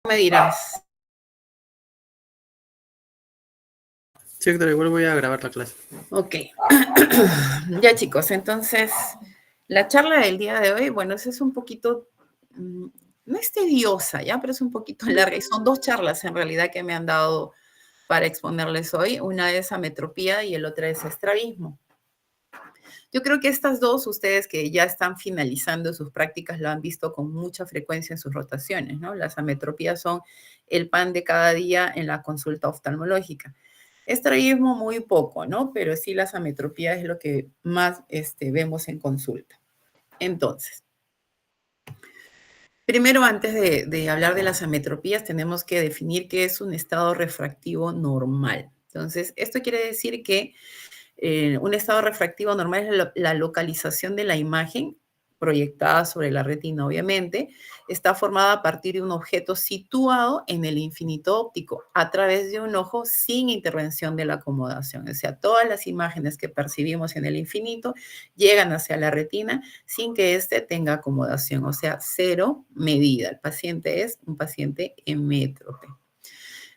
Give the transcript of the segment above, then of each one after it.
Me dirás. Sí, doctor, igual voy a grabar la clase. Ok. Ya, chicos, entonces, la charla del día de hoy, bueno, esa es un poquito, no es tediosa, ¿ya? Pero es un poquito larga. Y son dos charlas, en realidad, que me han dado para exponerles hoy. Una es ametropía y el otra es estrabismo. Yo creo que estas dos, ustedes que ya están finalizando sus prácticas, lo han visto con mucha frecuencia en sus rotaciones, ¿no? Las ametropías son el pan de cada día en la consulta oftalmológica. Estrabismo muy poco, ¿no? Pero sí las ametropías es lo que más vemos en consulta. Entonces, primero, antes de hablar de las ametropías, tenemos que definir qué es un estado refractivo normal. Entonces, esto quiere decir que un estado refractivo normal es la localización de la imagen proyectada sobre la retina, obviamente. Está formada a partir de un objeto situado en el infinito óptico a través de un ojo sin intervención de la acomodación. O sea, todas las imágenes que percibimos en el infinito llegan hacia la retina sin que éste tenga acomodación, o sea, cero medida. El paciente es un paciente emétrope.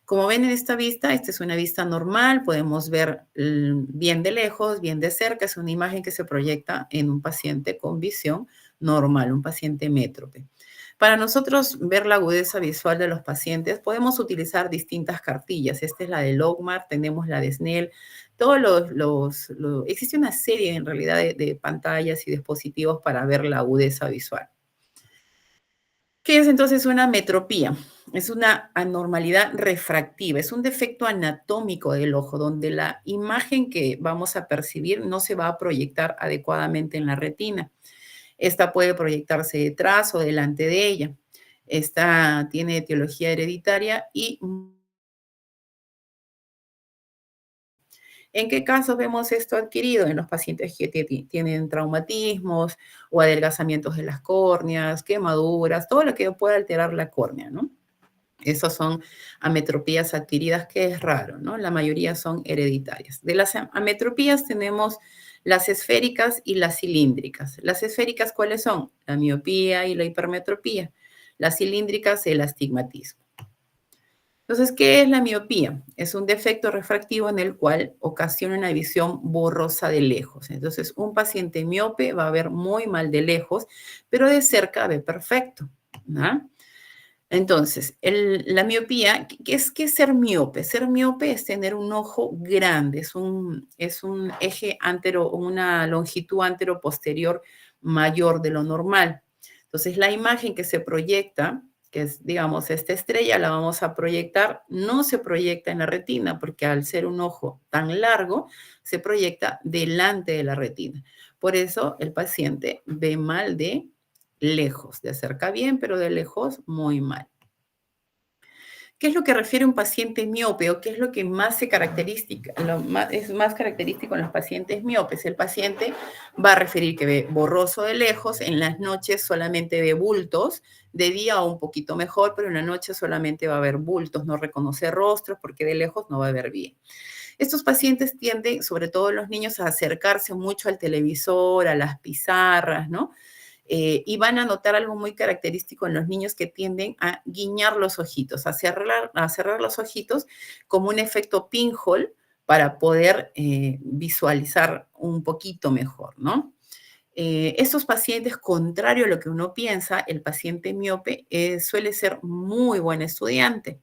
Como ven en esta vista, esta es una vista normal, podemos ver bien de lejos, bien de cerca, es una imagen que se proyecta en un paciente con visión normal, un paciente métrope. Para nosotros ver la agudeza visual de los pacientes, podemos utilizar distintas cartillas. Esta es la de Logmar, tenemos la de Snell, existe una serie en realidad de pantallas y dispositivos para ver la agudeza visual. ¿Qué es entonces una metropía? Es una anormalidad refractiva, es un defecto anatómico del ojo, donde la imagen que vamos a percibir no se va a proyectar adecuadamente en la retina. Esta puede proyectarse detrás o delante de ella. Esta tiene etiología hereditaria y ¿en qué casos vemos esto adquirido? En los pacientes que tienen traumatismos o adelgazamientos de las córneas, quemaduras, todo lo que pueda alterar la córnea, ¿no? Esas son ametropías adquiridas, que es raro, ¿no? La mayoría son hereditarias. De las ametropías tenemos las esféricas y las cilíndricas. Las esféricas, ¿cuáles son? La miopía y la hipermetropía. Las cilíndricas, el astigmatismo. Entonces, ¿qué es la miopía? Es un defecto refractivo en el cual ocasiona una visión borrosa de lejos. Entonces, un paciente miope va a ver muy mal de lejos, pero de cerca ve perfecto, ¿no? Entonces, la miopía, ¿qué es ser miope? Ser miope es tener un ojo grande, es un eje antero, una longitud antero-posterior mayor de lo normal. Entonces, la imagen que se proyecta, que es, digamos, esta estrella, la vamos a proyectar, no se proyecta en la retina, porque al ser un ojo tan largo, se proyecta delante de la retina. Por eso, el paciente ve mal de lejos, de cerca bien, pero de lejos muy mal. ¿Qué es lo que refiere un paciente miope o qué es lo que más es más característico en los pacientes miopes? El paciente va a referir que ve borroso de lejos, en las noches solamente ve bultos, de día un poquito mejor, pero en la noche solamente va a ver bultos, no reconoce rostros porque de lejos no va a ver bien. Estos pacientes tienden, sobre todo los niños, a acercarse mucho al televisor, a las pizarras, ¿no? Y van a notar algo muy característico en los niños, que tienden a guiñar los ojitos, a cerrar los ojitos como un efecto pinhole para poder visualizar un poquito mejor, ¿no? Estos pacientes, contrario a lo que uno piensa, el paciente miope suele ser muy buen estudiante,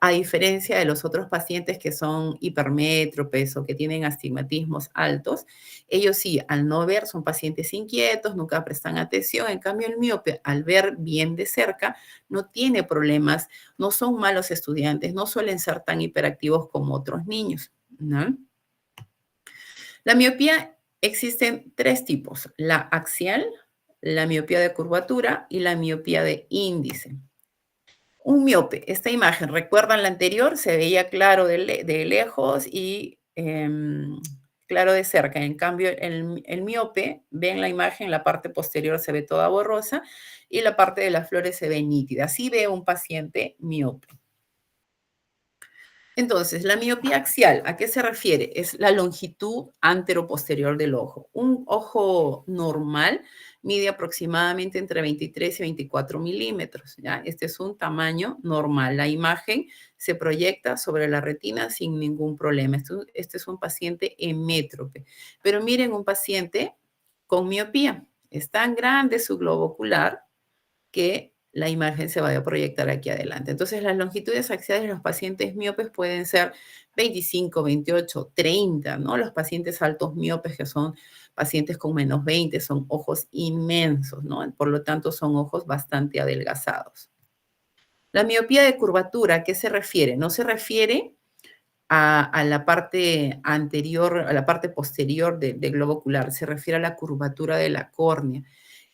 a diferencia de los otros pacientes que son hipermétropes o que tienen astigmatismos altos. Ellos sí, al no ver, son pacientes inquietos, nunca prestan atención. En cambio, el miope, al ver bien de cerca, no tiene problemas, no son malos estudiantes, no suelen ser tan hiperactivos como otros niños, ¿no? La miopía, existen tres tipos: la axial, la miopía de curvatura y la miopía de índice. Un miope, esta imagen, ¿recuerdan la anterior? Se veía claro de lejos y claro de cerca. En cambio, el miope, ven la imagen, la parte posterior se ve toda borrosa y la parte de las flores se ve nítida. Así ve un paciente miope. Entonces, la miopía axial, ¿a qué se refiere? Es la longitud anteroposterior del ojo. Un ojo normal mide aproximadamente entre 23 y 24 milímetros, ¿ya? Este es un tamaño normal. La imagen se proyecta sobre la retina sin ningún problema. Este es un paciente hemétrope. Pero miren un paciente con miopía. Es tan grande su globo ocular que la imagen se vaya a proyectar aquí adelante. Entonces, las longitudes axiales de los pacientes miopes pueden ser 25, 28, 30, ¿no? Los pacientes altos miopes, que son pacientes con menos 20, son ojos inmensos, ¿no? Por lo tanto, son ojos bastante adelgazados. La miopía de curvatura, ¿a qué se refiere? No se refiere a la parte anterior, a la parte posterior del globo ocular, se refiere a la curvatura de la córnea.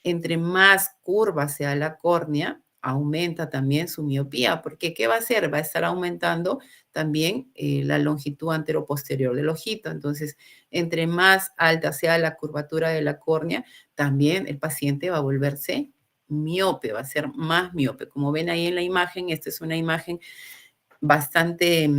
Entre más curva sea la córnea, aumenta también su miopía, porque ¿qué va a hacer? Va a estar aumentando también la longitud anteroposterior del ojito. Entonces, entre más alta sea la curvatura de la córnea, también el paciente va a volverse miope, va a ser más miope. Como ven ahí en la imagen, esta es una imagen bastante,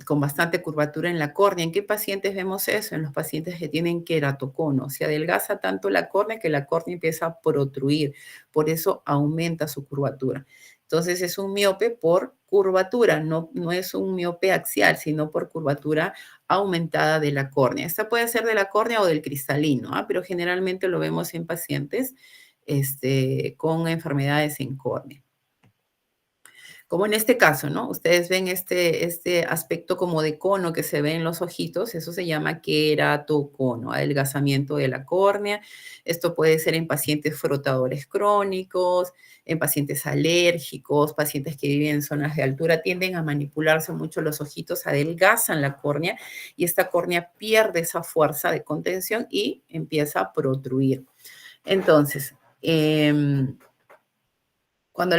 con bastante curvatura en la córnea. ¿En qué pacientes vemos eso? En los pacientes que tienen queratocono. Se adelgaza tanto la córnea que la córnea empieza a protruir. Por eso aumenta su curvatura. Entonces es un miope por curvatura, no es un miope axial, sino por curvatura aumentada de la córnea. Esta puede ser de la córnea o del cristalino, pero generalmente lo vemos en pacientes con enfermedades en córnea. Como en este caso, ¿no? Ustedes ven este aspecto como de cono que se ve en los ojitos, eso se llama queratocono, adelgazamiento de la córnea. Esto puede ser en pacientes frotadores crónicos, en pacientes alérgicos, pacientes que viven en zonas de altura, tienden a manipularse mucho los ojitos, adelgazan la córnea y esta córnea pierde esa fuerza de contención y empieza a protruir. Entonces, cuando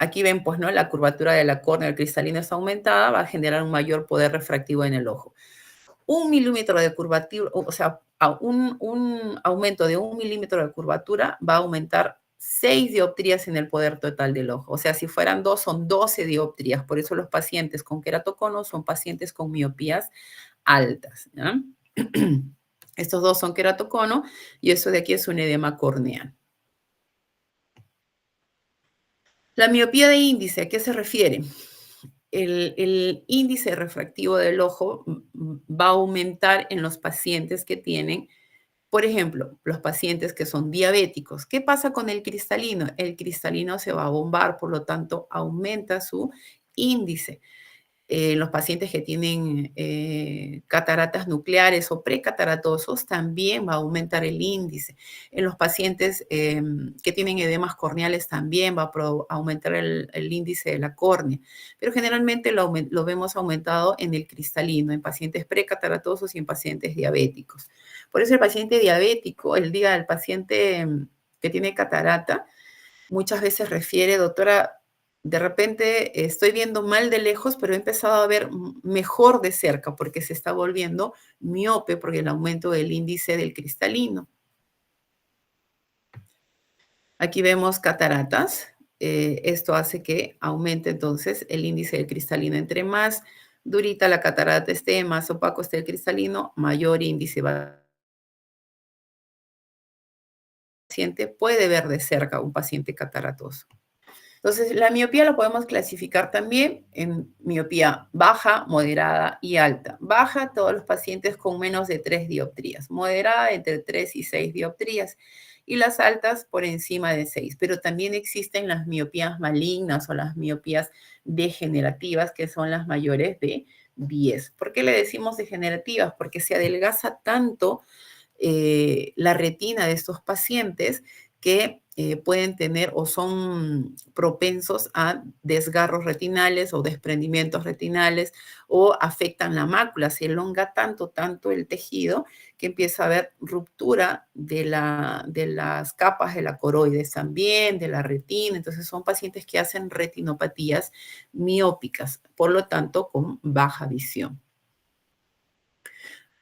aquí ven, pues, ¿no? La curvatura de la córnea del cristalino está aumentada, va a generar un mayor poder refractivo en el ojo. 1 milímetro de curvatura, o sea, un aumento de 1 milímetro de curvatura va a aumentar 6 dioptrías en el poder total del ojo. O sea, si fueran 2, son 12 dioptrías. Por eso los pacientes con queratocono son pacientes con miopías altas, ¿ya? Estos dos son queratocono y eso de aquí es un edema corneal. La miopía de índice, ¿a qué se refiere? El índice refractivo del ojo va a aumentar en los pacientes que tienen, por ejemplo, los pacientes que son diabéticos. ¿Qué pasa con el cristalino? El cristalino se va a bombar, por lo tanto, aumenta su índice. Los pacientes que tienen cataratas nucleares o precataratosos también va a aumentar el índice. En los pacientes que tienen edemas corneales también va a aumentar el índice de la córnea, pero generalmente lo vemos aumentado en el cristalino, en pacientes precataratosos y en pacientes diabéticos. Por eso el paciente diabético, el día del paciente que tiene catarata, muchas veces refiere, doctora, de repente estoy viendo mal de lejos, pero he empezado a ver mejor de cerca porque se está volviendo miope por el aumento del índice del cristalino. Aquí vemos cataratas. Esto hace que aumente entonces el índice del cristalino. Entre más durita la catarata esté, más opaco esté el cristalino, mayor índice va a paciente puede ver de cerca un paciente cataratoso. Entonces, la miopía la podemos clasificar también en miopía baja, moderada y alta. Baja, todos los pacientes con menos de 3 dioptrías. Moderada, entre 3 y 6 dioptrías. Y las altas, por encima de 6. Pero también existen las miopías malignas o las miopías degenerativas, que son las mayores de 10. ¿Por qué le decimos degenerativas? Porque se adelgaza tanto la retina de estos pacientes que pueden tener o son propensos a desgarros retinales o desprendimientos retinales o afectan la mácula, se elonga tanto el tejido que empieza a haber ruptura de las capas de la coroides también, de la retina. Entonces son pacientes que hacen retinopatías miópicas, por lo tanto con baja visión.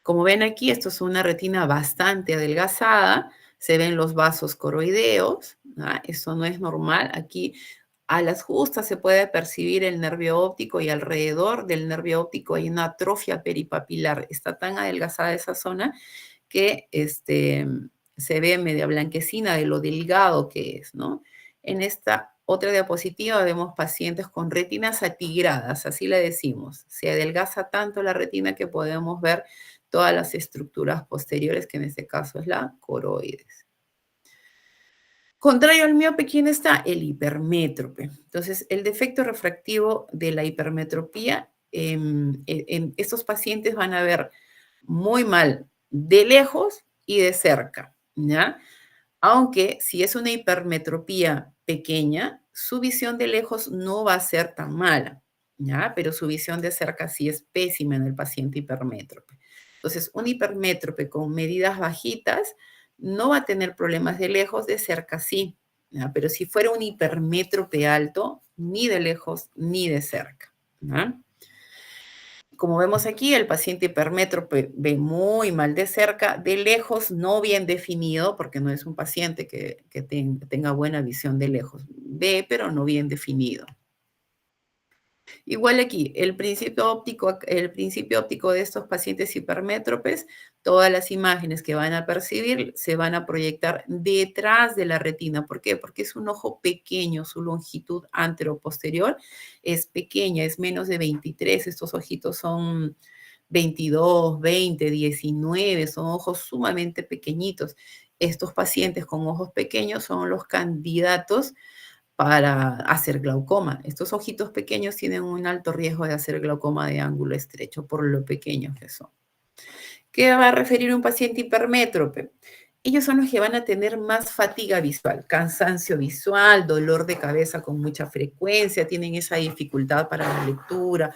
Como ven aquí, esto es una retina bastante adelgazada, se ven los vasos coroideos, ¿no? Eso no es normal. Aquí A las justas se puede percibir el nervio óptico y alrededor del nervio óptico hay una atrofia peripapilar. Está tan adelgazada esa zona que se ve media blanquecina de lo delgado que es, ¿no? En esta otra diapositiva vemos pacientes con retinas atigradas, así le decimos. Se adelgaza tanto la retina que podemos ver todas las estructuras posteriores, que en este caso es la coroides. Contrario al miope, ¿quién está? El hipermétrope. Entonces, el defecto refractivo de la hipermetropía, estos pacientes van a ver muy mal de lejos y de cerca, ¿ya? Aunque si es una hipermetropía pequeña, su visión de lejos no va a ser tan mala, ¿ya? Pero su visión de cerca sí es pésima en el paciente hipermétrope. Entonces, un hipermétrope con medidas bajitas no va a tener problemas de lejos, de cerca sí, ¿ya? Pero si fuera un hipermétrope alto, ni de lejos ni de cerca, ¿ya? Como vemos aquí, el paciente hipermétrope ve muy mal de cerca, de lejos no bien definido, porque no es un paciente que tenga buena visión de lejos. Ve, pero no bien definido. Igual aquí, el principio óptico de estos pacientes hipermétropes, todas las imágenes que van a percibir se van a proyectar detrás de la retina. ¿Por qué? Porque es un ojo pequeño, su longitud anteroposterior es pequeña, es menos de 23. Estos ojitos son 22, 20, 19, son ojos sumamente pequeñitos. Estos pacientes con ojos pequeños son los candidatos para hacer glaucoma. Estos ojitos pequeños tienen un alto riesgo de hacer glaucoma de ángulo estrecho por lo pequeños que son. ¿Qué va a referir un paciente hipermétrope? Ellos son los que van a tener más fatiga visual, cansancio visual, dolor de cabeza con mucha frecuencia, tienen esa dificultad para la lectura,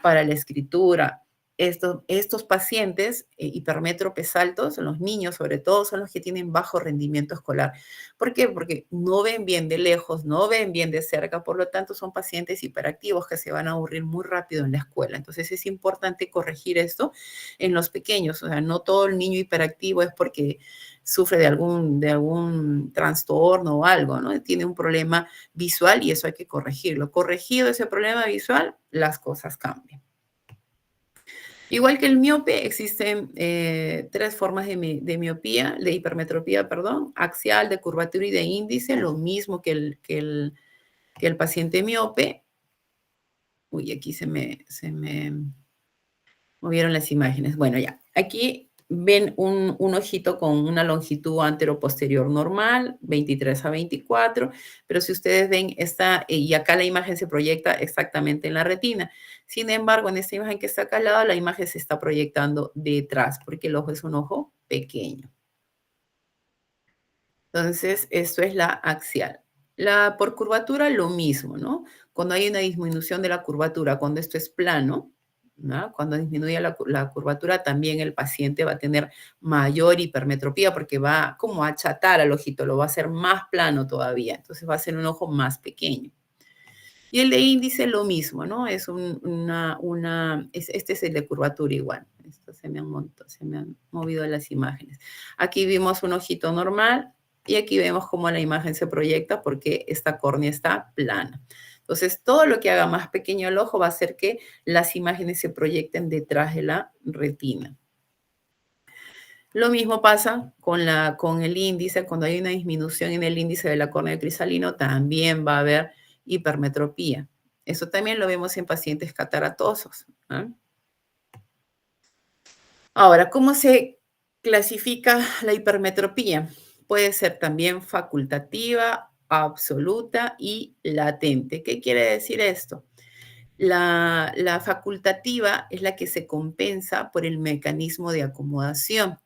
para la escritura. Estos pacientes hipermétropes altos, los niños sobre todo, son los que tienen bajo rendimiento escolar. ¿Por qué? Porque no ven bien de lejos, no ven bien de cerca, por lo tanto son pacientes hiperactivos que se van a aburrir muy rápido en la escuela. Entonces es importante corregir esto en los pequeños. O sea, no todo el niño hiperactivo es porque sufre de algún trastorno o algo, ¿no? Tiene un problema visual y eso hay que corregirlo. Corregido ese problema visual, las cosas cambian. Igual que el miope, existen tres formas de miopía, de hipermetropía, perdón, axial, de curvatura y de índice, lo mismo que el paciente miope. Uy, aquí se me movieron las imágenes. Bueno, ya. Aquí ven un ojito con una longitud antero-posterior normal, 23 a 24, pero si ustedes ven esta, y acá la imagen se proyecta exactamente en la retina. Sin embargo, en esta imagen que está acá al lado, la imagen se está proyectando detrás, porque el ojo es un ojo pequeño. Entonces, esto es la axial. Por curvatura, lo mismo, ¿no? Cuando hay una disminución de la curvatura, cuando esto es plano, ¿no? Cuando disminuye la curvatura, también el paciente va a tener mayor hipermetropía porque va como a achatar al ojito, lo va a hacer más plano todavía. Entonces va a ser un ojo más pequeño. Y el de índice, lo mismo, ¿no? Este es el de curvatura igual. Esto se me han movido las imágenes. Aquí vimos un ojito normal y aquí vemos cómo la imagen se proyecta porque esta córnea está plana. Entonces, todo lo que haga más pequeño el ojo va a hacer que las imágenes se proyecten detrás de la retina. Lo mismo pasa con el índice. Cuando hay una disminución en el índice de la córnea cristalino, también va a haber hipermetropía. Eso también lo vemos en pacientes cataratosos, ¿no? Ahora, ¿cómo se clasifica la hipermetropía? Puede ser también facultativa, absoluta y latente. ¿Qué quiere decir esto? La facultativa es la que se compensa por el mecanismo de acomodación.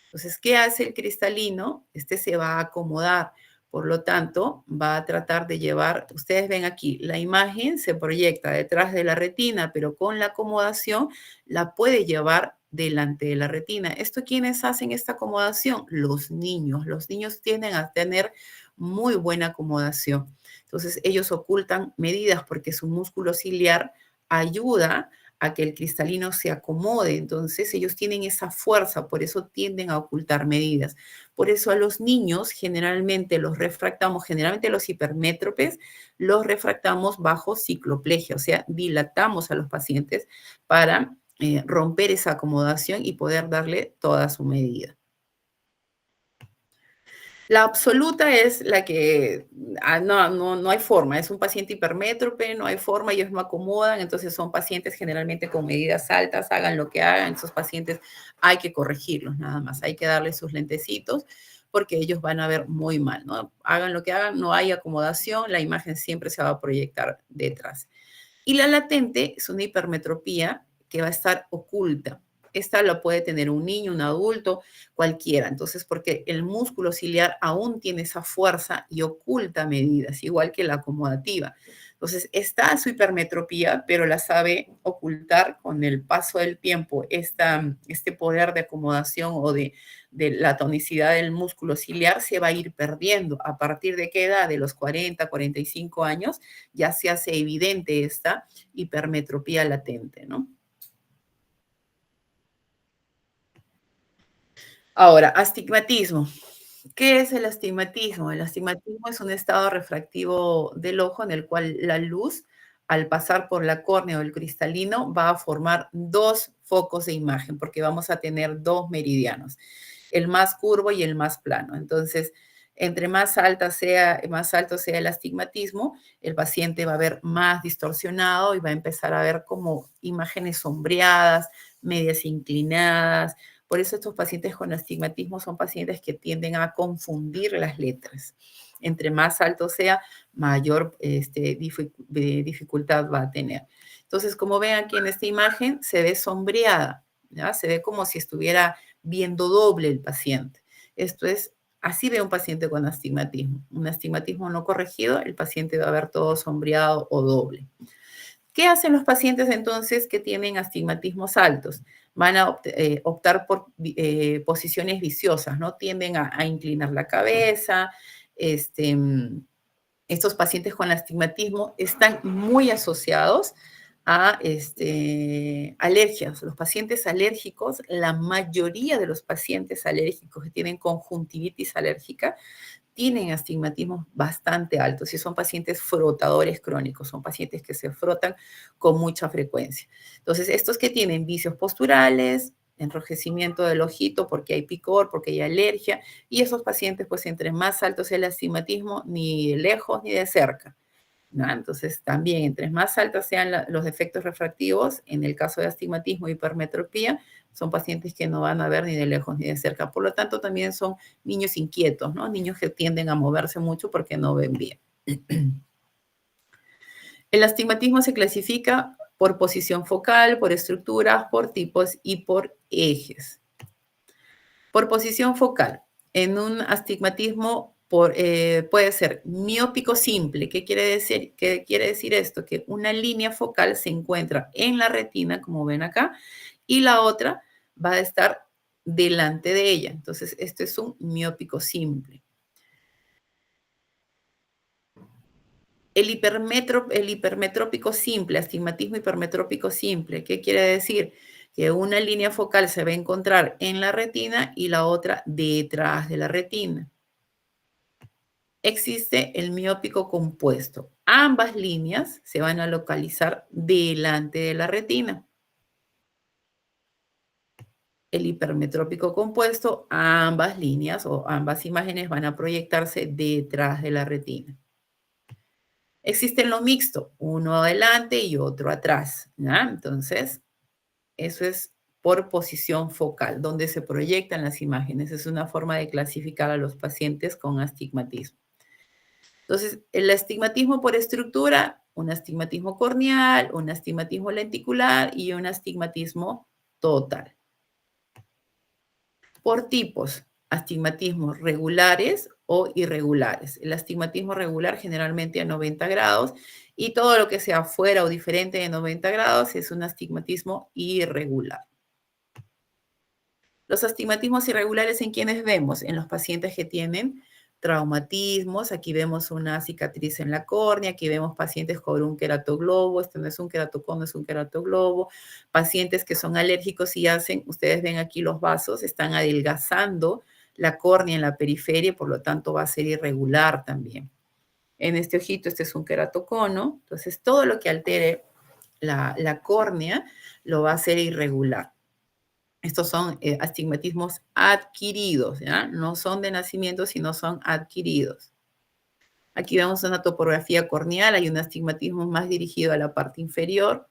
Entonces, ¿qué hace el cristalino? Este se va a acomodar, por lo tanto, va a tratar de llevar, ustedes ven aquí, la imagen se proyecta detrás de la retina, pero con la acomodación la puede llevar delante de la retina. ¿Esto quiénes hacen esta acomodación? Los niños. Los niños tienden a tener muy buena acomodación. Entonces, ellos ocultan medidas porque su músculo ciliar ayuda a que el cristalino se acomode. Entonces ellos tienen esa fuerza, por eso tienden a ocultar medidas. Por eso a los niños generalmente los refractamos, generalmente los hipermétropes, los refractamos bajo cicloplegia, o sea, dilatamos a los pacientes para romper esa acomodación y poder darle toda su medida. La absoluta es la que no hay forma, es un paciente hipermétrope, no hay forma, ellos no acomodan, entonces son pacientes generalmente con medidas altas, hagan lo que hagan, esos pacientes hay que corregirlos nada más, hay que darles sus lentecitos porque ellos van a ver muy mal, ¿no? Hagan lo que hagan, no hay acomodación, la imagen siempre se va a proyectar detrás. Y la latente es una hipermetropía que va a estar oculta. Esta la puede tener un niño, un adulto, cualquiera. Entonces, porque el músculo ciliar aún tiene esa fuerza y oculta medidas, igual que la acomodativa. Entonces, está su hipermetropía, pero la sabe ocultar con el paso del tiempo. Este poder de acomodación o de la tonicidad del músculo ciliar se va a ir perdiendo. ¿A partir de qué edad? De los 40, 45 años, ya se hace evidente esta hipermetropía latente, ¿no? Ahora, astigmatismo. ¿Qué es el astigmatismo? El astigmatismo es un estado refractivo del ojo en el cual la luz, al pasar por la córnea o el cristalino, va a formar dos focos de imagen, porque vamos a tener dos meridianos, el más curvo y el más plano. Entonces, entre más alto sea el astigmatismo, el paciente va a ver más distorsionado y va a empezar a ver como imágenes sombreadas, medias inclinadas. Por eso estos pacientes con astigmatismo son pacientes que tienden a confundir las letras. Entre más alto sea, mayor dificultad va a tener. Entonces, como ven aquí en esta imagen, se ve sombreada, ¿ya? Se ve como si estuviera viendo doble el paciente. Esto es, así ve un paciente con astigmatismo. Un astigmatismo no corregido, el paciente va a ver todo sombreado o doble. ¿Qué hacen los pacientes entonces que tienen astigmatismos altos? Van a optar por posiciones viciosas, ¿no? Tienden a inclinar la cabeza. Estos pacientes con astigmatismo están muy asociados a alergias. Los pacientes alérgicos, la mayoría de los pacientes alérgicos que tienen conjuntivitis alérgica, tienen astigmatismos bastante altos y son pacientes frotadores crónicos, son pacientes que se frotan con mucha frecuencia. Entonces, estos que tienen vicios posturales, enrojecimiento del ojito porque hay picor, porque hay alergia, y esos pacientes, pues entre más alto sea el astigmatismo, ni de lejos ni de cerca, ¿no? Entonces, también, entre más altos sean los efectos refractivos, en el caso de astigmatismo y hipermetropía, son pacientes que no van a ver ni de lejos ni de cerca. Por lo tanto, también son niños inquietos, ¿no? Niños que tienden a moverse mucho porque no ven bien. El astigmatismo se clasifica por posición focal, por estructuras, por tipos y por ejes. Por posición focal, en un astigmatismo puede ser miópico simple. ¿Qué quiere decir? ¿Qué quiere decir esto? Que una línea focal se encuentra en la retina, como ven acá, y la otra va a estar delante de ella. Entonces, esto es un miópico simple. El hipermetrópico simple, astigmatismo hipermetrópico simple, ¿qué quiere decir? Que una línea focal se va a encontrar en la retina y la otra detrás de la retina. Existe el miópico compuesto. Ambas líneas se van a localizar delante de la retina. El hipermetrópico compuesto, ambas líneas o ambas imágenes van a proyectarse detrás de la retina. Existe lo mixto, uno adelante y otro atrás, ¿ya? Entonces, eso es por posición focal, donde se proyectan las imágenes. Es una forma de clasificar a los pacientes con astigmatismo. Entonces, el astigmatismo por estructura, un astigmatismo corneal, un astigmatismo lenticular y un astigmatismo total. Por tipos, astigmatismos regulares o irregulares. El astigmatismo regular generalmente a 90 grados y todo lo que sea fuera o diferente de 90 grados es un astigmatismo irregular. Los astigmatismos irregulares, ¿en quiénes vemos? En los pacientes que tienen traumatismos. Aquí vemos una cicatriz en la córnea, aquí vemos pacientes con un queratoglobo, este no es un queratocono, es un queratoglobo, pacientes que son alérgicos y hacen, ustedes ven aquí los vasos, están adelgazando la córnea en la periferia, por lo tanto va a ser irregular también. En este ojito, este es un queratocono, entonces todo lo que altere la córnea lo va a hacer irregular. Estos son astigmatismos adquiridos, ¿ya? No son de nacimiento, sino son adquiridos. Aquí vemos una topografía corneal, hay un astigmatismo más dirigido a la parte inferior.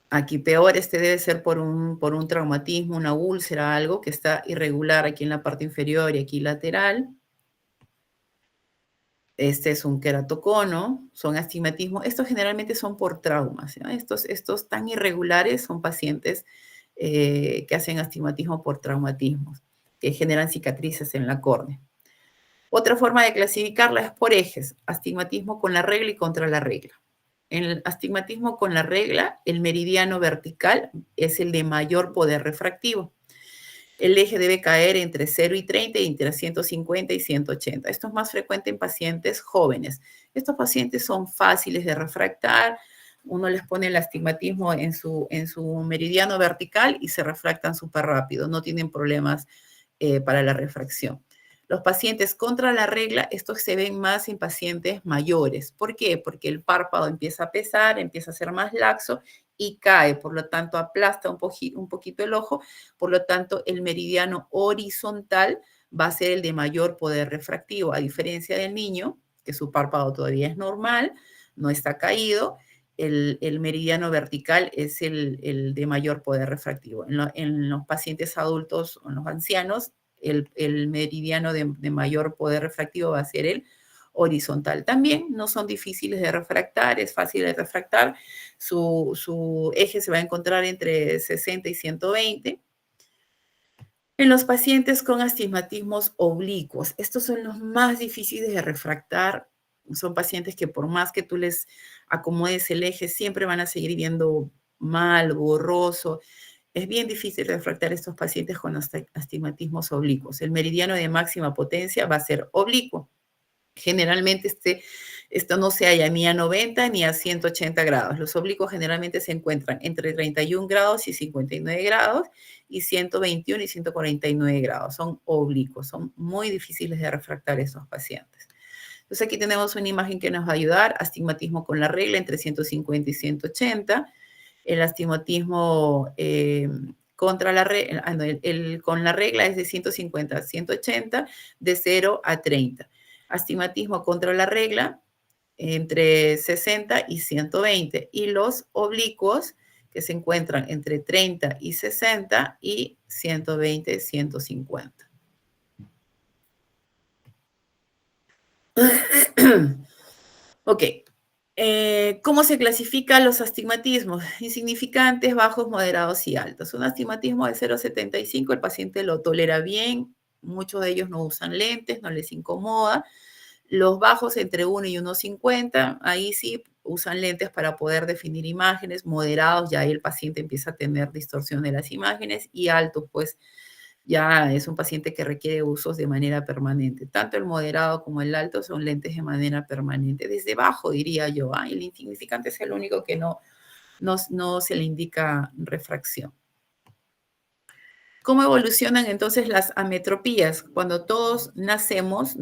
Aquí peor, este debe ser por un traumatismo, una úlcera, algo que está irregular aquí en la parte inferior y aquí lateral. Este es un queratocono, son astigmatismos. Estos generalmente son por traumas, ¿ya? Estos tan irregulares son pacientes que hacen astigmatismo por traumatismos, que generan cicatrices en la córnea. Otra forma de clasificarla es por ejes, astigmatismo con la regla y contra la regla. En el astigmatismo con la regla, el meridiano vertical es el de mayor poder refractivo. El eje debe caer entre 0 y 30 y entre 150 y 180. Esto es más frecuente en pacientes jóvenes. Estos pacientes son fáciles de refractar. Uno les pone el astigmatismo en su meridiano vertical y se refractan súper rápido. No tienen problemas para la refracción. Los pacientes contra la regla, estos se ven más en pacientes mayores. ¿Por qué? Porque el párpado empieza a pesar, empieza a ser más laxo y cae, por lo tanto aplasta un poquito el ojo, por lo tanto el meridiano horizontal va a ser el de mayor poder refractivo, a diferencia del niño, que su párpado todavía es normal, no está caído, el meridiano vertical es el de mayor poder refractivo. En los pacientes adultos o en los ancianos, el meridiano de mayor poder refractivo va a ser el horizontal. También no son difíciles de refractar, es fácil de refractar. Su eje se va a encontrar entre 60 y 120. En los pacientes con astigmatismos oblicuos, estos son los más difíciles de refractar. Son pacientes que por más que tú les acomodes el eje, siempre van a seguir viendo mal, borroso. Es bien difícil refractar estos pacientes con astigmatismos oblicuos. El meridiano de máxima potencia va a ser oblicuo. Generalmente esto no se halla ni a 90 ni a 180 grados. Los oblicuos generalmente se encuentran entre 31 grados y 59 grados y 121 y 149 grados. Son oblicuos, son muy difíciles de refractar estos pacientes. Entonces aquí tenemos una imagen que nos va a ayudar. Astigmatismo con la regla entre 150 y 180. El astigmatismo contra la regla, con la regla es de 150 a 180, de 0 a 30. Astigmatismo contra la regla entre 60 y 120. Y los oblicuos que se encuentran entre 30 y 60 y 120, 150. Ok. ¿Cómo se clasifican los astigmatismos? Insignificantes, bajos, moderados y altos. Un astigmatismo de 0,75, el paciente lo tolera bien, muchos de ellos no usan lentes, no les incomoda. Los bajos entre 1 y 1,50, ahí sí usan lentes para poder definir imágenes. Moderados, ya ahí el paciente empieza a tener distorsión de las imágenes. Y altos, pues ya es un paciente que requiere usos de manera permanente. Tanto el moderado como el alto son lentes de manera permanente. Desde bajo, diría yo. El insignificante es el único que no se le indica refracción. ¿Cómo evolucionan entonces las ametropías? Cuando todos nacemos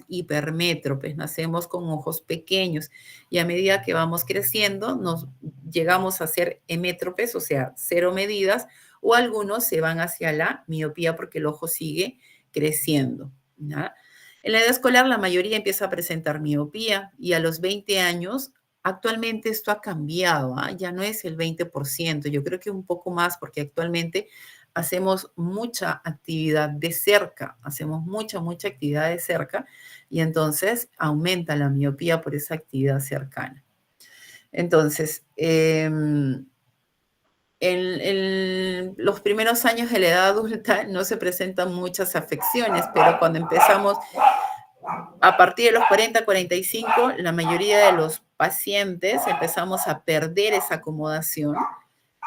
hipermétropes, nacemos con ojos pequeños y a medida que vamos creciendo nos llegamos a ser hemétropes, o sea, 0 medidas, o algunos se van hacia la miopía porque el ojo sigue creciendo, ¿ya? En la edad escolar la mayoría empieza a presentar miopía y a los 20 años, actualmente esto ha cambiado, ya no es el 20%, yo creo que un poco más porque actualmente hacemos mucha actividad de cerca, hacemos mucha actividad de cerca y entonces aumenta la miopía por esa actividad cercana. Entonces, en los primeros años de la edad adulta no se presentan muchas afecciones, pero cuando empezamos a partir de los 40, 45, la mayoría de los pacientes empezamos a perder esa acomodación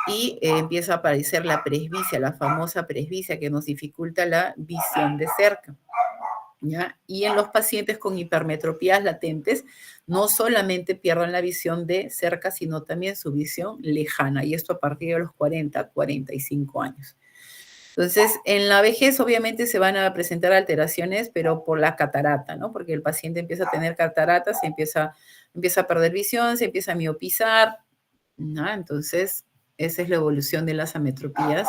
y empieza a aparecer la presbicia, la famosa presbicia que nos dificulta la visión de cerca. ¿ya? Y en los pacientes con hipermetropías latentes, no solamente pierden la visión de cerca, sino también su visión lejana, y esto a partir de los 40, 45 años. Entonces, en la vejez obviamente se van a presentar alteraciones, pero por la catarata, ¿no? Porque el paciente empieza a tener cataratas, empieza a perder visión, se empieza a miopizar, ¿no? Entonces, esa es la evolución de las ametropías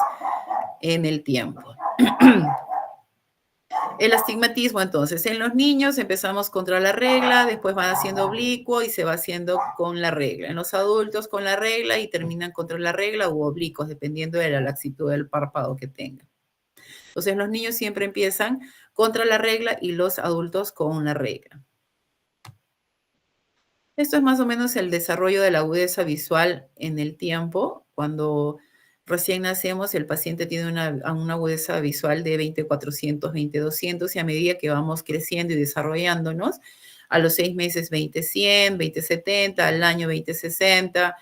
en el tiempo. El astigmatismo, entonces, en los niños empezamos contra la regla, después van haciendo oblicuo y se va haciendo con la regla. En los adultos con la regla y terminan contra la regla u oblicuos, dependiendo de la laxitud del párpado que tengan. Entonces, los niños siempre empiezan contra la regla y los adultos con la regla. Esto es más o menos el desarrollo de la agudeza visual en el tiempo. Cuando recién nacemos, el paciente tiene una agudeza visual de 20/400, 20/200, y a medida que vamos creciendo y desarrollándonos, a los 6 meses 20/100, 20/70, al año 20/60,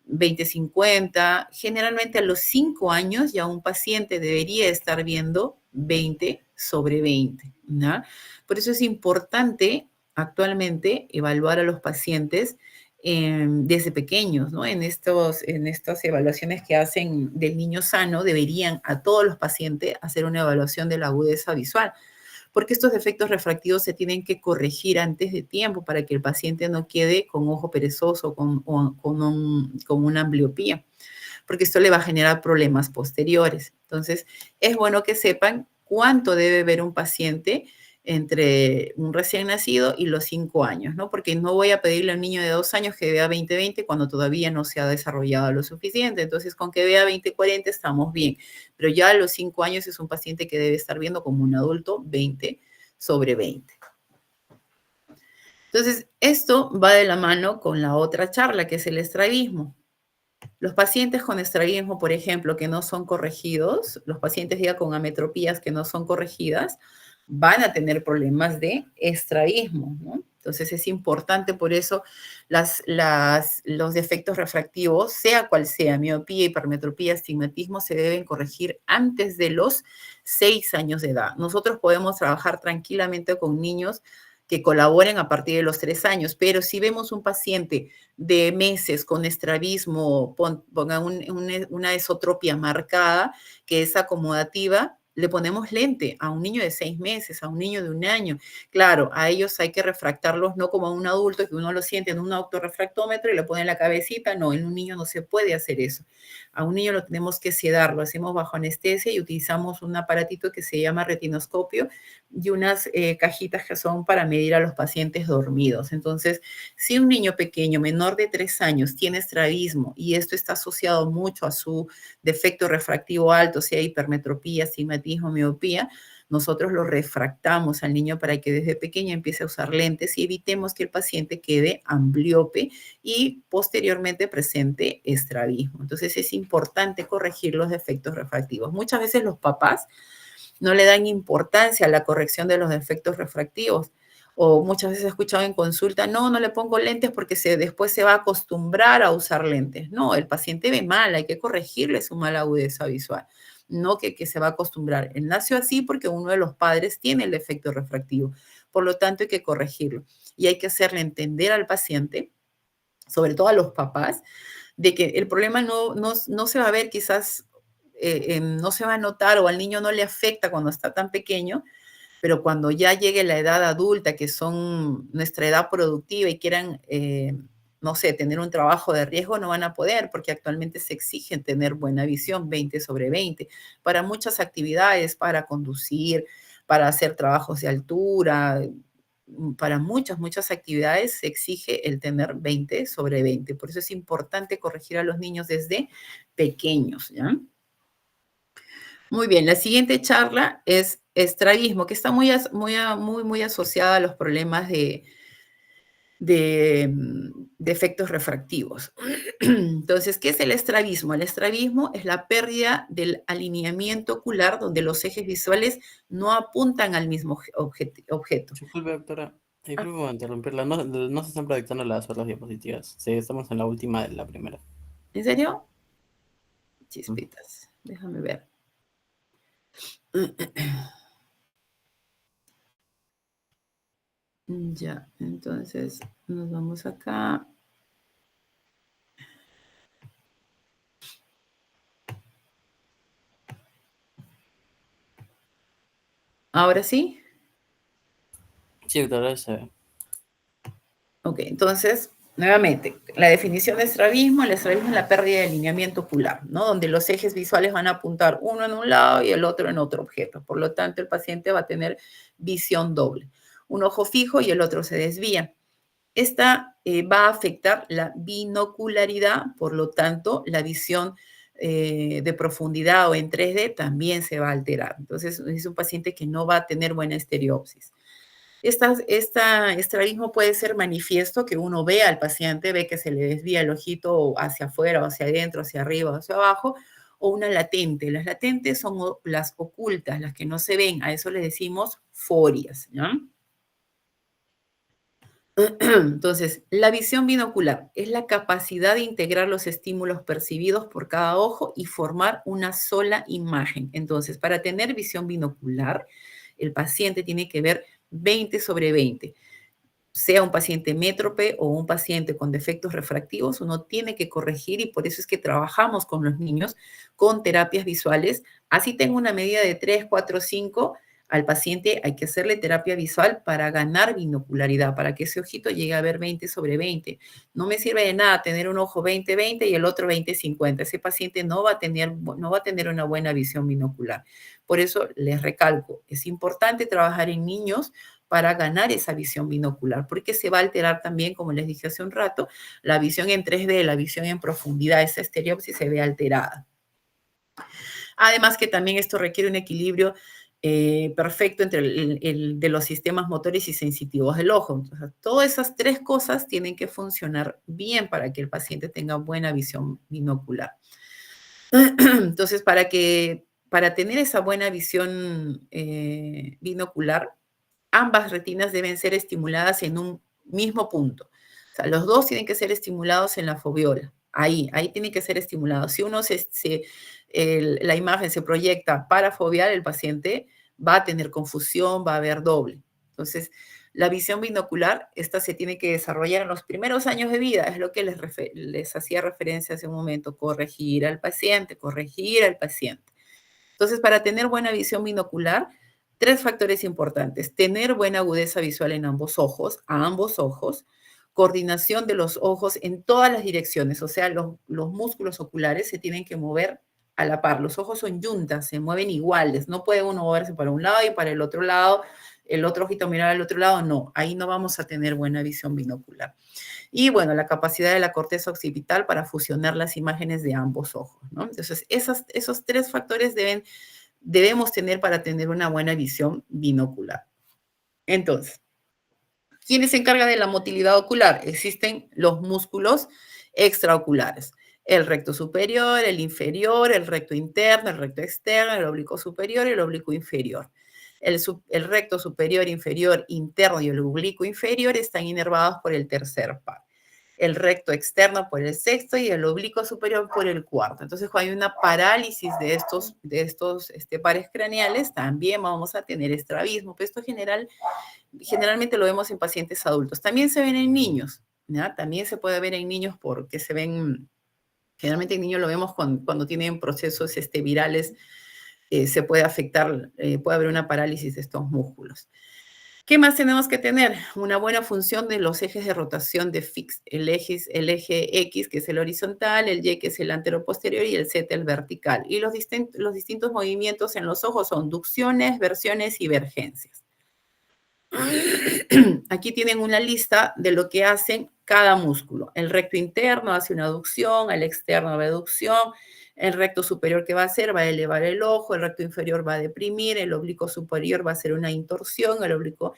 20/50. Generalmente a los 5 años ya un paciente debería estar viendo 20/20, ¿no? Por eso es importante actualmente evaluar a los pacientes desde pequeños, ¿no? En estas evaluaciones que hacen del niño sano, deberían a todos los pacientes hacer una evaluación de la agudeza visual, porque estos defectos refractivos se tienen que corregir antes de tiempo para que el paciente no quede con ojo perezoso, con una ambliopía, porque esto le va a generar problemas posteriores. Entonces, es bueno que sepan cuánto debe ver un paciente entre un recién nacido y los 5 años, ¿no? Porque no voy a pedirle a un niño de 2 años que vea 20/20 cuando todavía no se ha desarrollado lo suficiente. Entonces, con que vea 20/40 estamos bien. Pero ya a los 5 años es un paciente que debe estar viendo como un adulto 20/20. Entonces, esto va de la mano con la otra charla, que es el estrabismo. Los pacientes con estrabismo, por ejemplo, que no son corregidos, los pacientes ya con ametropías que no son corregidas, van a tener problemas de estrabismo, ¿no? Entonces es importante por eso los defectos refractivos, sea cual sea, miopía, hipermetropía, astigmatismo, se deben corregir antes de los 6 años de edad. Nosotros podemos trabajar tranquilamente con niños que colaboren a partir de los 3 años, pero si vemos un paciente de meses con estrabismo, pongan una esotropia marcada, que es acomodativa, le ponemos lente a un niño de 6 meses, a un niño de 1 año. Claro, a ellos hay que refractarlos no como a un adulto, que uno lo siente en un autorrefractómetro y le pone en la cabecita. No, en un niño no se puede hacer eso. A un niño lo tenemos que sedar, lo hacemos bajo anestesia y utilizamos un aparatito que se llama retinoscopio y unas cajitas que son para medir a los pacientes dormidos. Entonces, si un niño pequeño, menor de 3 años, tiene estrabismo y esto está asociado mucho a su defecto refractivo alto, sea hipermetropía, astigmatismo, miopía, nosotros lo refractamos al niño para que desde pequeño empiece a usar lentes y evitemos que el paciente quede ambliope y posteriormente presente estrabismo. Entonces es importante corregir los defectos refractivos. Muchas veces los papás no le dan importancia a la corrección de los defectos refractivos. O muchas veces he escuchado en consulta, no le pongo lentes porque después se va a acostumbrar a usar lentes. No, el paciente ve mal, hay que corregirle su mala agudeza visual. No que se va a acostumbrar. Él nació así porque uno de los padres tiene el defecto refractivo. Por lo tanto, hay que corregirlo. Y hay que hacerle entender al paciente, sobre todo a los papás, de que el problema no se va a ver quizás, no se va a notar o al niño no le afecta cuando está tan pequeño, pero cuando ya llegue la edad adulta, que son nuestra edad productiva y quieran, no sé, tener un trabajo de riesgo, no van a poder porque actualmente se exige tener buena visión, 20/20, para muchas actividades, para conducir, para hacer trabajos de altura, para muchas actividades se exige el tener 20/20. Por eso es importante corregir a los niños desde pequeños, ¿ya? Muy bien, la siguiente charla es estrabismo, que está muy asociada a los problemas de efectos refractivos. Entonces, ¿qué es el estrabismo? El estrabismo es la pérdida del alineamiento ocular donde los ejes visuales no apuntan al mismo objeto. Disculpe, doctora. Ah, Disculpe por interrumpirla. No se están proyectando las otras diapositivas. Sí, estamos en la última de la primera. ¿en serio? Mm. Chispitas, déjame ver. Ya, entonces nos vamos acá. ¿Ahora sí? Sí, doctora, se ve. Ok, entonces, nuevamente, la definición de estrabismo, el estrabismo es la pérdida de alineamiento ocular, ¿no? Donde los ejes visuales van a apuntar uno en un lado y el otro en otro objeto. Por lo tanto, el paciente va a tener visión doble. Un ojo fijo y el otro se desvía. Esta va a afectar la binocularidad, por lo tanto, la visión de profundidad o en 3D también se va a alterar. Entonces, es un paciente que no va a tener buena estereopsis. Este estrabismo puede ser manifiesto, que uno ve al paciente, ve que se le desvía el ojito hacia afuera, o hacia adentro, hacia arriba, o hacia abajo, o una latente. Las latentes son las ocultas, las que no se ven, a eso le decimos forias, ¿ya? Entonces, la visión binocular es la capacidad de integrar los estímulos percibidos por cada ojo y formar una sola imagen. Entonces, para tener visión binocular, el paciente tiene que ver 20/20. Sea un paciente métrope o un paciente con defectos refractivos, uno tiene que corregir y por eso es que trabajamos con los niños con terapias visuales. Así tengo una medida de 3, 4, 5. Al paciente hay que hacerle terapia visual para ganar binocularidad, para que ese ojito llegue a ver 20/20. No me sirve de nada tener un ojo 20/20 y el otro 20/50. Ese paciente no va a tener una buena visión binocular. Por eso les recalco, es importante trabajar en niños para ganar esa visión binocular, porque se va a alterar también, como les dije hace un rato, la visión en 3D, la visión en profundidad, esa estereopsis se ve alterada. Además que también esto requiere un equilibrio perfecto entre de los sistemas motores y sensitivos del ojo. Entonces, todas esas tres cosas tienen que funcionar bien para que el paciente tenga buena visión binocular. Entonces, para tener esa buena visión binocular, ambas retinas deben ser estimuladas en un mismo punto. O sea, los dos tienen que ser estimulados en la foviola. Ahí tienen que ser estimulados. Si la imagen se proyecta parafoveal, el paciente va a tener confusión, va a ver doble. Entonces, la visión binocular, esta se tiene que desarrollar en los primeros años de vida, es lo que les hacía referencia hace un momento, corregir al paciente, corregir al paciente. Entonces, para tener buena visión binocular, tres factores importantes: tener buena agudeza visual en ambos ojos, a ambos ojos, coordinación de los ojos en todas las direcciones, o sea, los músculos oculares se tienen que mover a la par. Los ojos son yuntas, se mueven iguales, no puede uno moverse para un lado y para el otro lado, el otro ojito mirar al otro lado, no, ahí no vamos a tener buena visión binocular. Y bueno, la capacidad de la corteza occipital para fusionar las imágenes de ambos ojos, ¿no? Entonces, esos tres factores debemos tener para tener una buena visión binocular. Entonces, ¿quién se encarga de la motilidad ocular? Existen los músculos extraoculares: el recto superior, el inferior, el recto interno, el recto externo, el oblicuo superior y el oblicuo inferior. El recto superior, inferior, interno y el oblicuo inferior están inervados por el tercer par. El recto externo por el sexto y el oblicuo superior por el cuarto. Entonces, cuando hay una parálisis de estos pares craneales, también vamos a tener estrabismo. Pero esto generalmente lo vemos en pacientes adultos. También se ven en niños, ¿ya? También se puede ver en niños porque se ven, generalmente en niños lo vemos cuando tienen procesos virales, se puede afectar, puede haber una parálisis de estos músculos. ¿Qué más tenemos que tener? Una buena función de los ejes de rotación de Fixe. El eje X, que es el horizontal, el Y, que es el anteroposterior, y el Z, el vertical. Y los distintos movimientos en los ojos son ducciones, versiones y vergencias. Aquí tienen una lista de lo que hacen cada músculo. El recto interno hace una aducción, el externo va a aducción, el recto superior, ¿qué va a hacer? Va a elevar el ojo, el recto inferior va a deprimir, el oblicuo superior va a hacer una intorsión, el oblicuo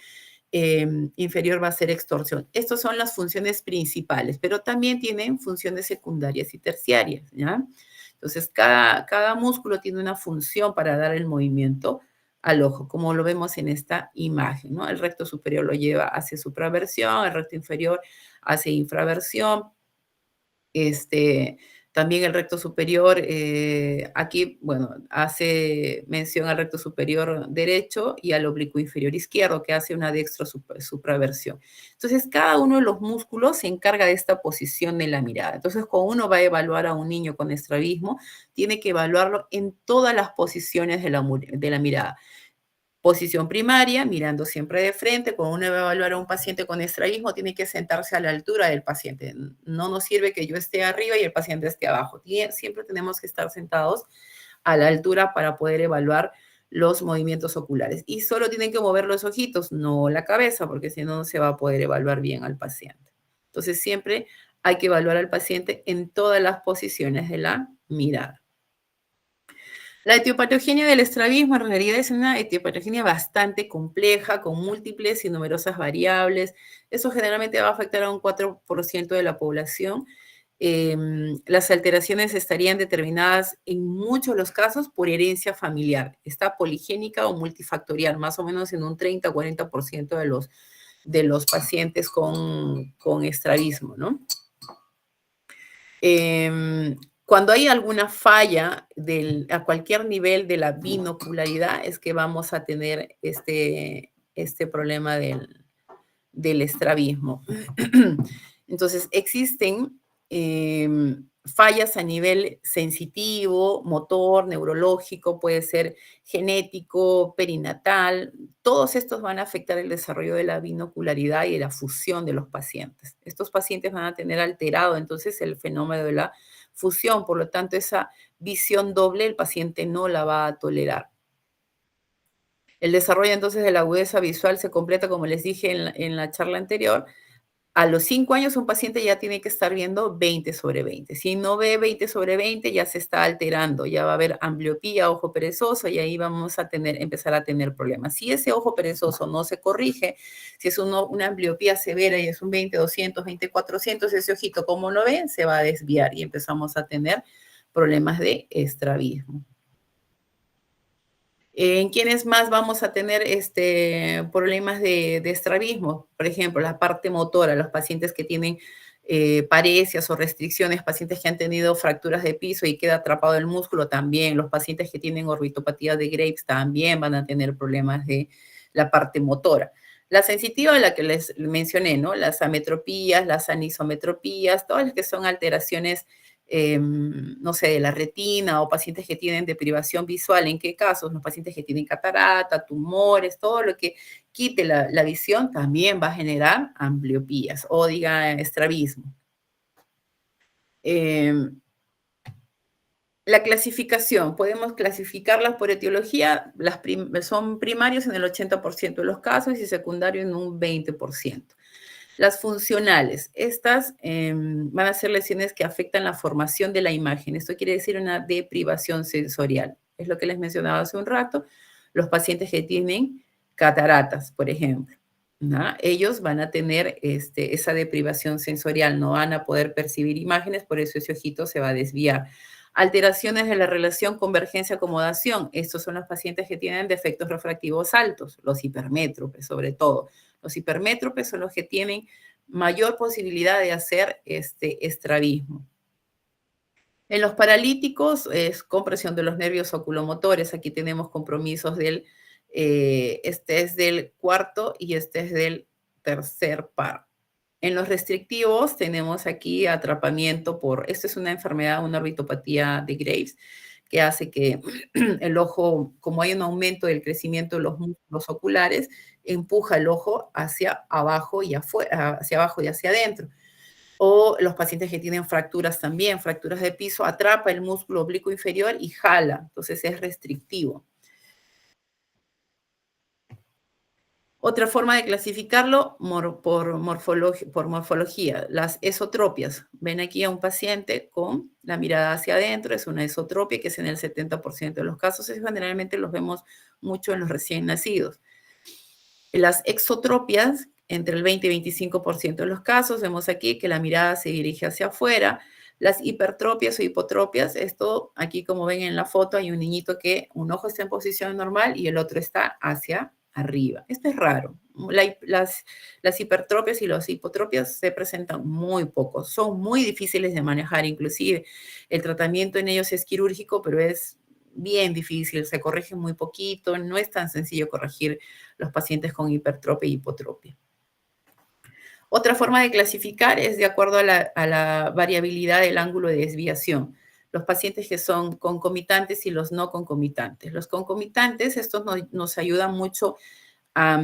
inferior va a ser extorsión. Estas son las funciones principales, pero también tienen funciones secundarias y terciarias, ¿ya? Entonces, cada músculo tiene una función para dar el movimiento al ojo, como lo vemos en esta imagen, ¿no? El recto superior lo lleva hacia supraversión, el recto inferior hacia infraversión, También el recto superior, aquí, bueno, hace mención al recto superior derecho y al oblicuo inferior izquierdo, que hace una supraversión. Entonces, cada uno de los músculos se encarga de esta posición de la mirada. Entonces, cuando uno va a evaluar a un niño con estrabismo, tiene que evaluarlo en todas las posiciones de la mirada. Posición primaria, mirando siempre de frente. Cuando uno va a evaluar a un paciente con estrabismo, tiene que sentarse a la altura del paciente. No nos sirve que yo esté arriba y el paciente esté abajo. Siempre tenemos que estar sentados a la altura para poder evaluar los movimientos oculares. Y solo tienen que mover los ojitos, no la cabeza, porque si no, no se va a poder evaluar bien al paciente. Entonces, siempre hay que evaluar al paciente en todas las posiciones de la mirada. La etiopatogenia del estrabismo en realidad es una etiopatogenia bastante compleja, con múltiples y numerosas variables. Eso generalmente va a afectar a un 4% de la población. Las alteraciones estarían determinadas en muchos de los casos por herencia familiar. Está poligénica o multifactorial, más o menos en un 30-40% de los pacientes con estrabismo, ¿no? Cuando hay alguna falla a cualquier nivel de la binocularidad es que vamos a tener este problema del estrabismo. Entonces, existen fallas a nivel sensitivo, motor, neurológico, puede ser genético, perinatal. Todos estos van a afectar el desarrollo de la binocularidad y de la fusión de los pacientes. Estos pacientes van a tener alterado entonces el fenómeno de la fusión, por lo tanto, esa visión doble el paciente no la va a tolerar. El desarrollo entonces de la agudeza visual se completa, como les dije en la charla anterior. A los 5 años un paciente ya tiene que estar viendo 20/20. Si no ve 20/20, ya se está alterando, ya va a haber ambliopía, ojo perezoso, y ahí vamos a empezar a tener problemas. Si ese ojo perezoso no se corrige, si es una ambliopía severa y es un 20/200, 20/400, ese ojito, como no ve, se va a desviar y empezamos a tener problemas de estrabismo. ¿En quiénes más vamos a tener problemas de estrabismo? Por ejemplo, la parte motora, los pacientes que tienen paresias o restricciones, pacientes que han tenido fracturas de piso y queda atrapado el músculo también, los pacientes que tienen orbitopatía de Graves también van a tener problemas de la parte motora. La sensitiva, la que les mencioné, ¿no? Las ametropías, las anisometropías, todas las que son alteraciones no sé, de la retina o pacientes que tienen deprivación visual. ¿En qué casos? Los pacientes que tienen catarata, tumores, todo lo que quite la visión también va a generar ambliopías o diga estrabismo. La clasificación, podemos clasificarlas por etiología, son primarios en el 80% de los casos y secundarios en un 20%. Las funcionales, estas van a ser lesiones que afectan la formación de la imagen. Esto quiere decir una deprivación sensorial. Es lo que les mencionaba hace un rato. Los pacientes que tienen cataratas, por ejemplo, ¿no? Ellos van a tener esa deprivación sensorial, no van a poder percibir imágenes, por eso ese ojito se va a desviar. Alteraciones de la relación convergencia-acomodación. Estos son los pacientes que tienen defectos refractivos altos, los hipermétropes sobre todo. Los hipermétropes son los que tienen mayor posibilidad de hacer estrabismo. En los paralíticos es compresión de los nervios oculomotores. Aquí tenemos compromisos este es del cuarto y este es del tercer par. En los restrictivos tenemos aquí atrapamiento esto es una enfermedad, una orbitopatía de Graves, que hace que el ojo, como hay un aumento del crecimiento de los músculos oculares, empuja el ojo hacia abajo y hacia adentro. O los pacientes que tienen fracturas también, fracturas de piso, atrapa el músculo oblicuo inferior y jala, entonces es restrictivo. Otra forma de clasificarlo por morfología, las esotropias. Ven aquí a un paciente con la mirada hacia adentro, es una esotropia que es en el 70% de los casos, y generalmente los vemos mucho en los recién nacidos. Las exotropias, entre el 20 y 25% de los casos, vemos aquí que la mirada se dirige hacia afuera. Las hipertropias o hipotropias, esto aquí como ven en la foto, hay un niñito que un ojo está en posición normal y el otro está hacia arriba. Esto es raro, Las hipertropias y las hipotropias se presentan muy pocos, son muy difíciles de manejar, inclusive el tratamiento en ellos es quirúrgico, pero es bien difícil, se corrige muy poquito, no es tan sencillo corregir los pacientes con hipertropia y hipotropia. Otra forma de clasificar es de acuerdo a la variabilidad del ángulo de desviación. Los pacientes que son concomitantes y los no concomitantes. Los concomitantes, estos nos ayudan mucho a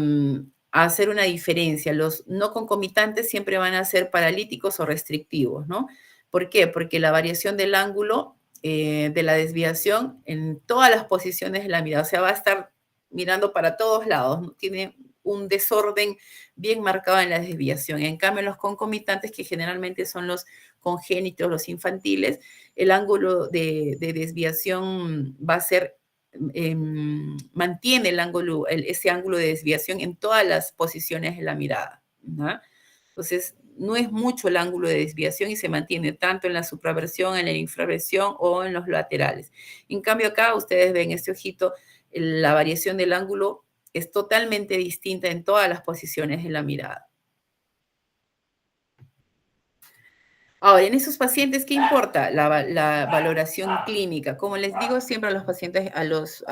hacer una diferencia. Los no concomitantes siempre van a ser paralíticos o restrictivos, ¿no? ¿Por qué? Porque la variación del ángulo de la desviación en todas las posiciones de la mirada, o sea, va a estar mirando para todos lados, ¿no? Tiene un desorden bien marcado en la desviación. En cambio, los concomitantes, que generalmente son los congénitos, los infantiles, el ángulo de desviación va a ser, mantiene ese ángulo de desviación en todas las posiciones de la mirada, ¿no? Entonces, no es mucho el ángulo de desviación y se mantiene tanto en la supraversión, en la infraversión o en los laterales. En cambio, acá ustedes ven este ojito, la variación del ángulo es totalmente distinta en todas las posiciones de la mirada. Ahora, en esos pacientes, ¿qué importa? La valoración clínica. Como les digo siempre a los pacientes, a los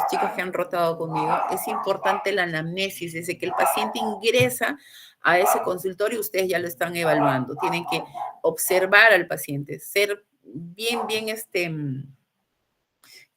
chicos que han rotado conmigo, es importante la anamnesis. Desde que el paciente ingresa a ese consultorio, ustedes ya lo están evaluando. Tienen que observar al paciente, ser bien,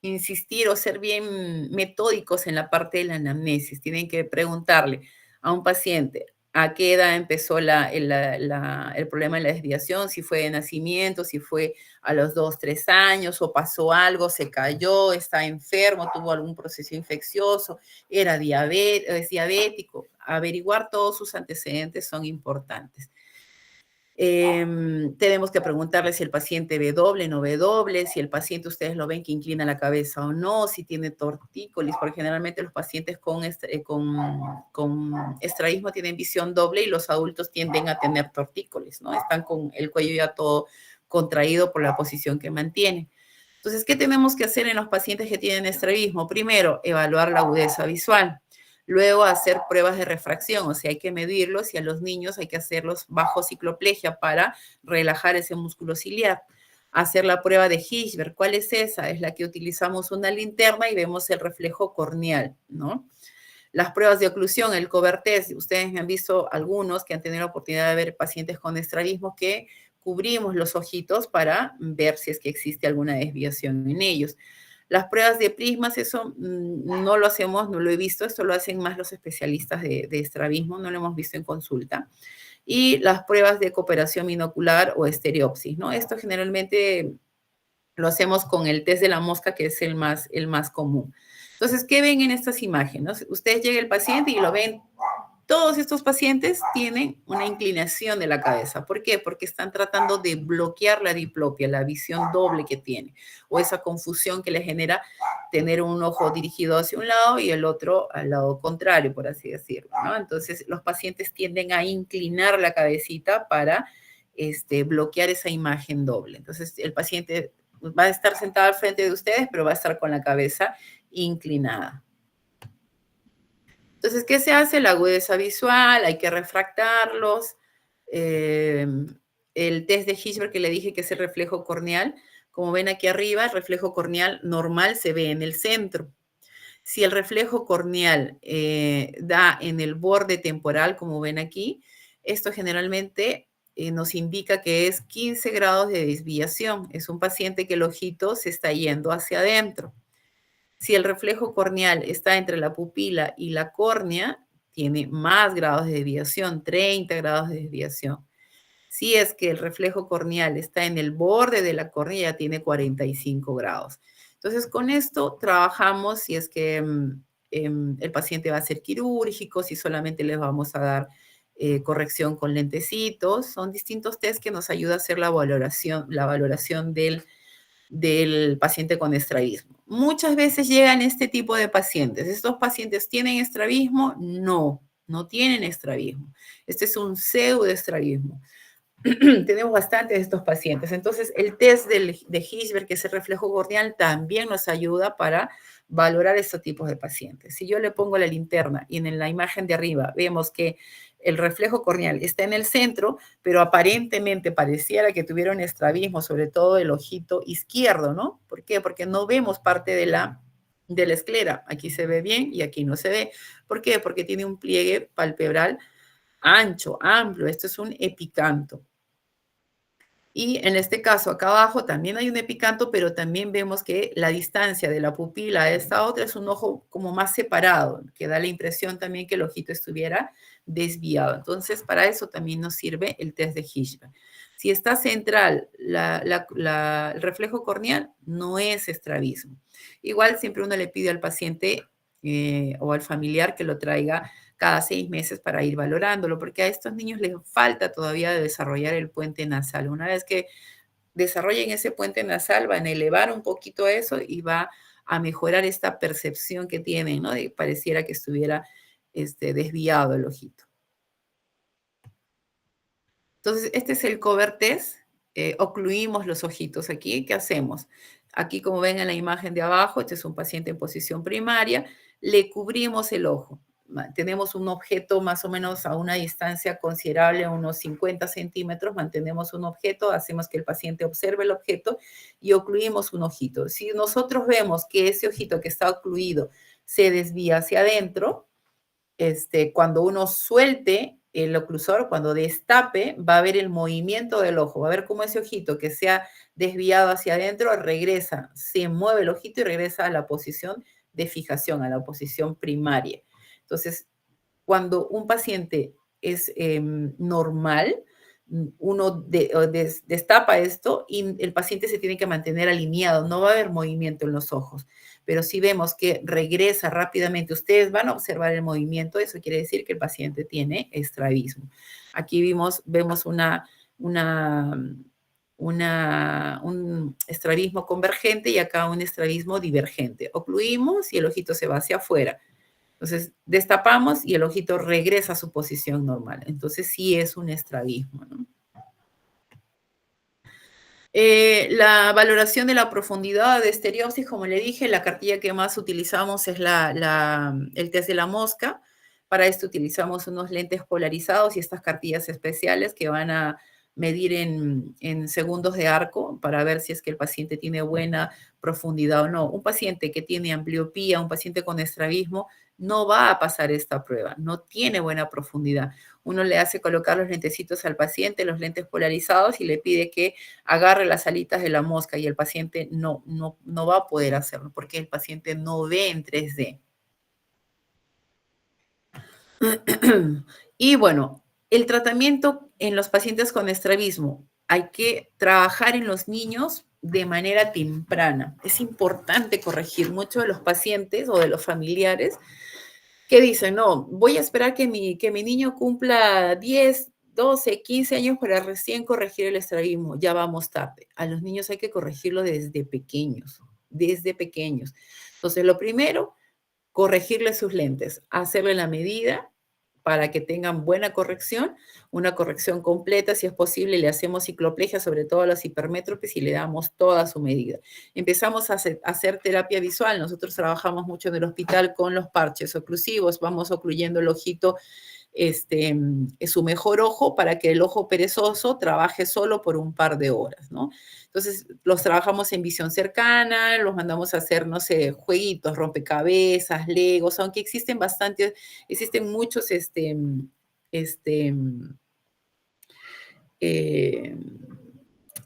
insistir o ser bien metódicos en la parte de la anamnesis. Tienen que preguntarle a un paciente a qué edad empezó el problema de la desviación, si fue de nacimiento, si fue a los 2, 3 años, o pasó algo, se cayó, está enfermo, tuvo algún proceso infeccioso, es diabético. Averiguar todos sus antecedentes son importantes. Tenemos que preguntarle si el paciente ve doble, no ve doble, si el paciente ustedes lo ven que inclina la cabeza o no, si tiene tortícolis, porque generalmente los pacientes con estrabismo tienen visión doble y los adultos tienden a tener tortícolis, ¿no? Están con el cuello ya todo contraído por la posición que mantienen. Entonces, ¿qué tenemos que hacer en los pacientes que tienen estrabismo? Primero, evaluar la agudeza visual. Luego, hacer pruebas de refracción, o sea, hay que medirlos, y a los niños hay que hacerlos bajo cicloplegia para relajar ese músculo ciliar. Hacer la prueba de Hirschberg. ¿Cuál es esa? Es la que utilizamos una linterna y vemos el reflejo corneal, ¿no? Las pruebas de oclusión, el Covert test. Ustedes me han visto algunos que han tenido la oportunidad de ver pacientes con estrabismo que cubrimos los ojitos para ver si es que existe alguna desviación en ellos. Las pruebas de prismas, eso no lo hacemos, no lo he visto, esto lo hacen más los especialistas de estrabismo, no lo hemos visto en consulta. Y las pruebas de cooperación binocular o estereopsis, ¿no? Esto generalmente lo hacemos con el test de la mosca, que es el más común. Entonces, ¿qué ven en estas imágenes? Ustedes llega el paciente y lo ven. Todos estos pacientes tienen una inclinación de la cabeza. ¿Por qué? Porque están tratando de bloquear la diplopia, la visión doble que tiene, o esa confusión que le genera tener un ojo dirigido hacia un lado y el otro al lado contrario, por así decirlo, ¿no? Entonces, los pacientes tienden a inclinar la cabecita para bloquear esa imagen doble. Entonces, el paciente va a estar sentado al frente de ustedes, pero va a estar con la cabeza inclinada. Entonces, ¿qué se hace? La agudeza visual, hay que refractarlos. El test de Hirschberg que le dije que es el reflejo corneal. Como ven aquí arriba, el reflejo corneal normal se ve en el centro. Si el reflejo corneal da en el borde temporal, como ven aquí, esto generalmente nos indica que es 15 grados de desviación. Es un paciente que el ojito se está yendo hacia adentro. Si el reflejo corneal está entre la pupila y la córnea, tiene más grados de desviación, 30 grados de desviación. Si es que el reflejo corneal está en el borde de la córnea, ya tiene 45 grados. Entonces, con esto trabajamos si es que el paciente va a ser quirúrgico, si solamente les vamos a dar corrección con lentecitos. Son distintos test que nos ayuda a hacer la valoración del paciente con estrabismo. Muchas veces llegan este tipo de pacientes. ¿Estos pacientes tienen estrabismo? No, no tienen estrabismo. Este es un pseudoestrabismo. tenemos bastantes de estos pacientes. Entonces, el test de Hirschberg, que es el reflejo corneal, también nos ayuda para valorar estos tipos de pacientes. Si yo le pongo la linterna y en la imagen de arriba vemos que el reflejo corneal está en el centro, pero aparentemente pareciera que tuviera un estrabismo, sobre todo el ojito izquierdo, ¿no? ¿Por qué? Porque no vemos parte de la esclera. Aquí se ve bien y aquí no se ve. ¿Por qué? Porque tiene un pliegue palpebral ancho, amplio. Esto es un epicanto. Y en este caso, acá abajo también hay un epicanto, pero también vemos que la distancia de la pupila a esta otra es un ojo como más separado, que da la impresión también que el ojito estuviera desviado. Entonces, para eso también nos sirve el test de Hirschberg. Si está central el reflejo corneal, no es estrabismo. Igual siempre uno le pide al paciente o al familiar que lo traiga cada 6 meses para ir valorándolo, porque a estos niños les falta todavía de desarrollar el puente nasal. Una vez que desarrollen ese puente nasal, van a elevar un poquito eso y va a mejorar esta percepción que tienen, ¿no? De pareciera que estuviera desviado el ojito. Entonces, este es el cover test. Ocluimos los ojitos aquí. ¿Qué hacemos? Aquí, como ven en la imagen de abajo, este es un paciente en posición primaria. Le cubrimos el ojo. Tenemos un objeto más o menos a una distancia considerable, unos 50 centímetros. Mantenemos un objeto, hacemos que el paciente observe el objeto y ocluimos un ojito. Si nosotros vemos que ese ojito que está ocluido se desvía hacia adentro, cuando uno suelte el oclusor, cuando destape, va a ver el movimiento del ojo, va a ver cómo ese ojito que se ha desviado hacia adentro regresa, se mueve el ojito y regresa a la posición de fijación, a la posición primaria. Entonces, cuando un paciente es normal, uno destapa esto y el paciente se tiene que mantener alineado, no va a haber movimiento en los ojos. Pero si vemos que regresa rápidamente, ustedes van a observar el movimiento, eso quiere decir que el paciente tiene estrabismo. Aquí vemos un estrabismo convergente y acá un estrabismo divergente. Ocluimos y el ojito se va hacia afuera. Entonces, destapamos y el ojito regresa a su posición normal. Entonces, sí es un estrabismo, ¿no? La valoración de la profundidad de estereopsis, como le dije, la cartilla que más utilizamos es el test de la mosca. Para esto utilizamos unos lentes polarizados y estas cartillas especiales que van a medir en segundos de arco para ver si es que el paciente tiene buena profundidad o no. Un paciente que tiene ambliopía, un paciente con estrabismo, no va a pasar esta prueba, no tiene buena profundidad. Uno le hace colocar los lentecitos al paciente, los lentes polarizados, y le pide que agarre las alitas de la mosca y el paciente no va a poder hacerlo porque el paciente no ve en 3D. Y bueno, el tratamiento en los pacientes con estrabismo, hay que trabajar en los niños de manera temprana. Es importante corregir mucho de los pacientes o de los familiares que dicen, no, voy a esperar que mi niño cumpla 10, 12, 15 años para recién corregir el estrabismo. Ya vamos tarde. A los niños hay que corregirlo desde pequeños, desde pequeños. Entonces, lo primero, corregirle sus lentes, hacerle la medida para que tengan buena corrección, una corrección completa, si es posible, le hacemos cicloplegia, sobre todo a los hipermétropes, y le damos toda su medida. Empezamos a hacer terapia visual, nosotros trabajamos mucho en el hospital con los parches oclusivos, vamos ocluyendo el ojito, es su mejor ojo para que el ojo perezoso trabaje solo por un par de horas, ¿no? Entonces, los trabajamos en visión cercana, los mandamos a hacer, no sé, jueguitos, rompecabezas, legos, aunque existen muchos,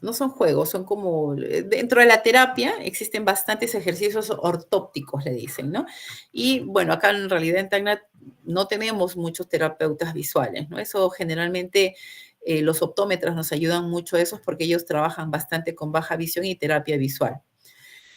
no son juegos, son como, dentro de la terapia existen bastantes ejercicios ortópticos, le dicen, ¿no? Y bueno, acá en realidad en Tacna no tenemos muchos terapeutas visuales, ¿no? Eso generalmente los optómetras nos ayudan mucho a eso porque ellos trabajan bastante con baja visión y terapia visual.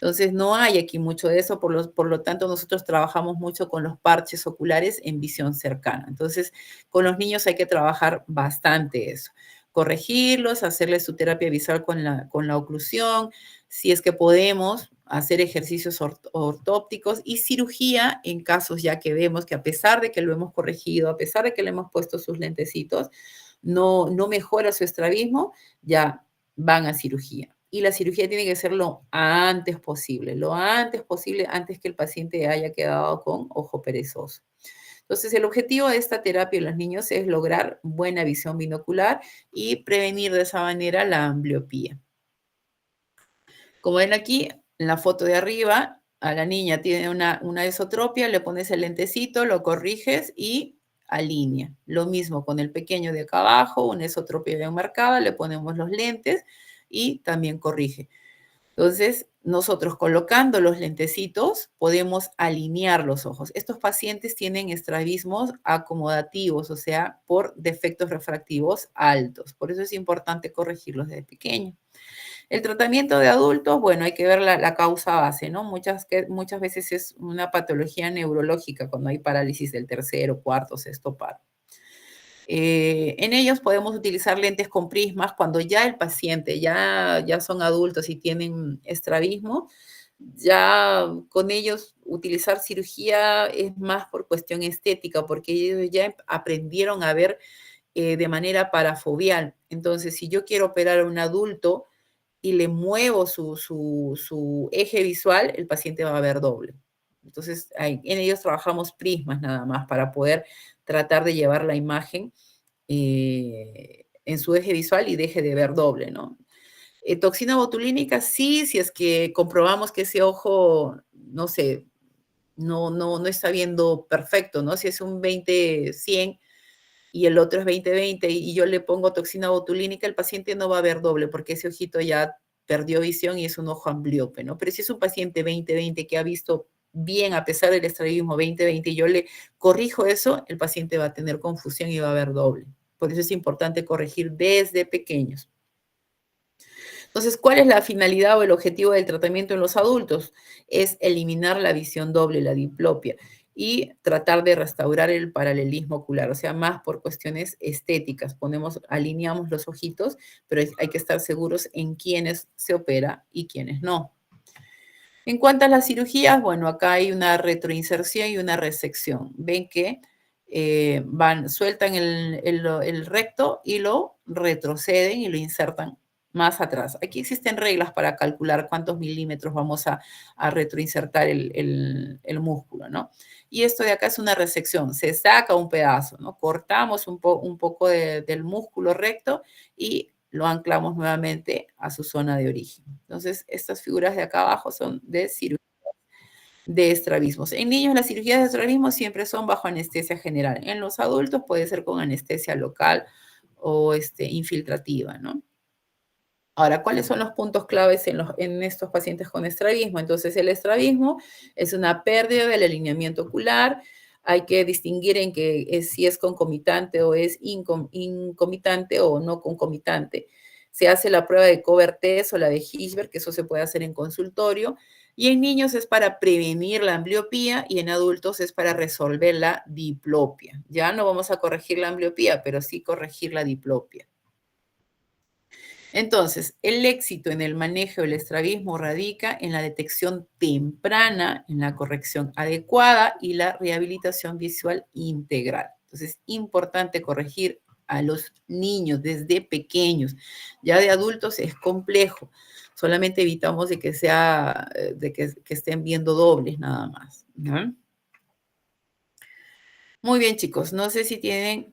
Entonces, no hay aquí mucho de eso, por lo tanto, nosotros trabajamos mucho con los parches oculares en visión cercana. Entonces, con los niños hay que trabajar bastante eso. Corregirlos, hacerles su terapia visual con la oclusión, si es que podemos, hacer ejercicios ortópticos y cirugía en casos ya que vemos que a pesar de que lo hemos corregido, a pesar de que le hemos puesto sus lentecitos, no mejora su estrabismo, ya van a cirugía. Y la cirugía tiene que ser lo antes posible, antes que el paciente haya quedado con ojo perezoso. Entonces, el objetivo de esta terapia en los niños es lograr buena visión binocular y prevenir de esa manera la ambliopía. Como ven aquí, en la foto de arriba, a la niña tiene una esotropia, le pones el lentecito, lo corriges y alinea. Lo mismo con el pequeño de acá abajo, una esotropia bien marcada, le ponemos los lentes y también corrige. Entonces, nosotros colocando los lentecitos podemos alinear los ojos. Estos pacientes tienen estrabismos acomodativos, o sea, por defectos refractivos altos. Por eso es importante corregirlos desde pequeño. El tratamiento de adultos, bueno, hay que ver la causa base, ¿no? Muchas veces es una patología neurológica cuando hay parálisis del tercero, cuarto, sexto paro. En ellos podemos utilizar lentes con prismas cuando ya el paciente ya son adultos y tienen estrabismo. Ya con ellos utilizar cirugía es más por cuestión estética, porque ellos ya aprendieron a ver de manera parafobial. Entonces, si yo quiero operar a un adulto y le muevo su eje visual, el paciente va a ver doble. Entonces, en ellos trabajamos prismas nada más para poder tratar de llevar la imagen en su eje visual y deje de ver doble, ¿no? Toxina botulínica, sí, si es que comprobamos que ese ojo, no sé, no está viendo perfecto, ¿no? Si es un 20-100 y el otro es 20-20 y yo le pongo toxina botulínica, el paciente no va a ver doble porque ese ojito ya perdió visión y es un ojo ambliope, ¿no? Pero si es un paciente 20-20 que ha visto bien a pesar del estrabismo 20-20 y yo le corrijo eso, el paciente va a tener confusión y va a ver doble. Por eso es importante corregir desde pequeños. Entonces, ¿cuál es la finalidad o el objetivo del tratamiento en los adultos? Es eliminar la visión doble, la diplopia, y tratar de restaurar el paralelismo ocular, o sea, más por cuestiones estéticas. Alineamos los ojitos, pero hay que estar seguros en quiénes se opera y quiénes no. En cuanto a las cirugías, bueno, acá hay una retroinserción y una resección. Ven que sueltan el recto y lo retroceden y lo insertan más atrás. Aquí existen reglas para calcular cuántos milímetros vamos a retroinsertar el músculo, ¿no? Y esto de acá es una resección, se saca un pedazo, ¿no? Cortamos un poco del músculo recto y lo anclamos nuevamente a su zona de origen. Entonces, estas figuras de acá abajo son de cirugía de estrabismos. En niños las cirugías de estrabismo siempre son bajo anestesia general. En los adultos puede ser con anestesia local o infiltrativa, ¿no? Ahora, ¿cuáles son los puntos claves en estos pacientes con estrabismo? Entonces, el estrabismo es una pérdida del alineamiento ocular. Hay que distinguir en si es concomitante o es incomitante o no concomitante. Se hace la prueba de Covert-Test o la de Hirschberg, que eso se puede hacer en consultorio. Y en niños es para prevenir la ambliopía y en adultos es para resolver la diplopia. Ya no vamos a corregir la ambliopía, pero sí corregir la diplopia. Entonces, el éxito en el manejo del estrabismo radica en la detección temprana, en la corrección adecuada y la rehabilitación visual integral. Entonces, es importante corregir a los niños desde pequeños. Ya de adultos es complejo. Solamente evitamos de que estén viendo dobles nada más, ¿no? Muy bien, chicos. No sé si tienen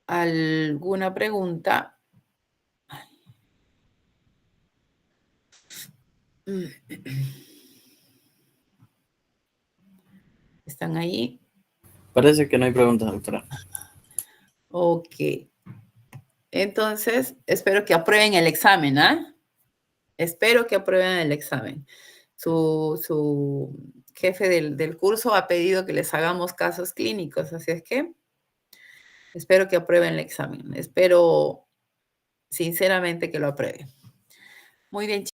alguna pregunta. ¿Están ahí? Parece que no hay preguntas, doctora. Ok. Entonces, espero que aprueben el examen, ¿ah? Espero que aprueben el examen. Su jefe del curso ha pedido que les hagamos casos clínicos, así es que espero que aprueben el examen. Espero sinceramente que lo aprueben. Muy bien, chicos.